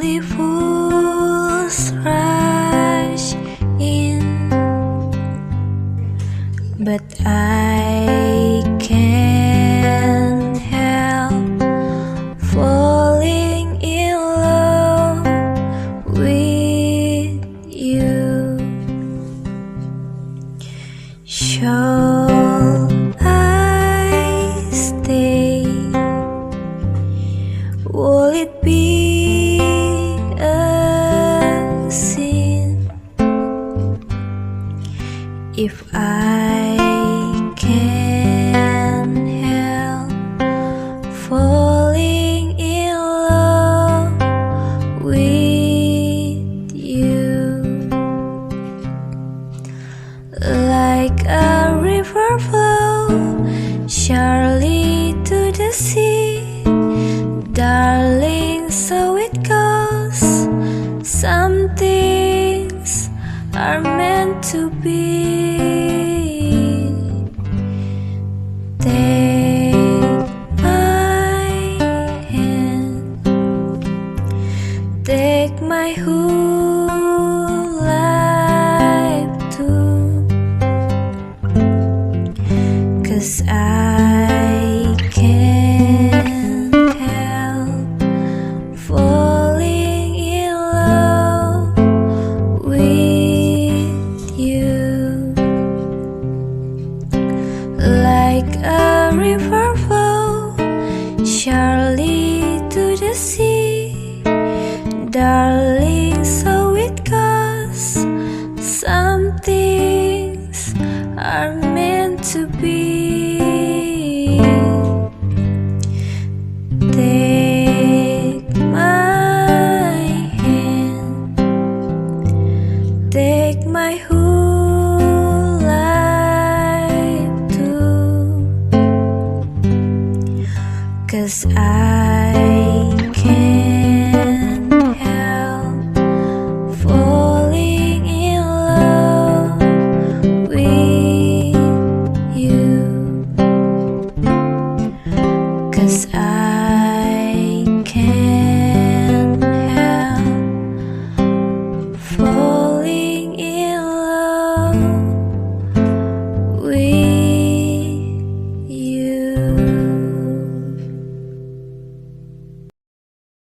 ripples rush in, but I can't help falling in love with you. Shall I stay? Will it be a sin if I can't help falling in love with you? Like a river flow surely to the sea, darling, so it goes. Some things are meant to be. Take my hand, take my whole life too, 'cause I can't help falling in love with you. Like a river flow surely to the sea, darling.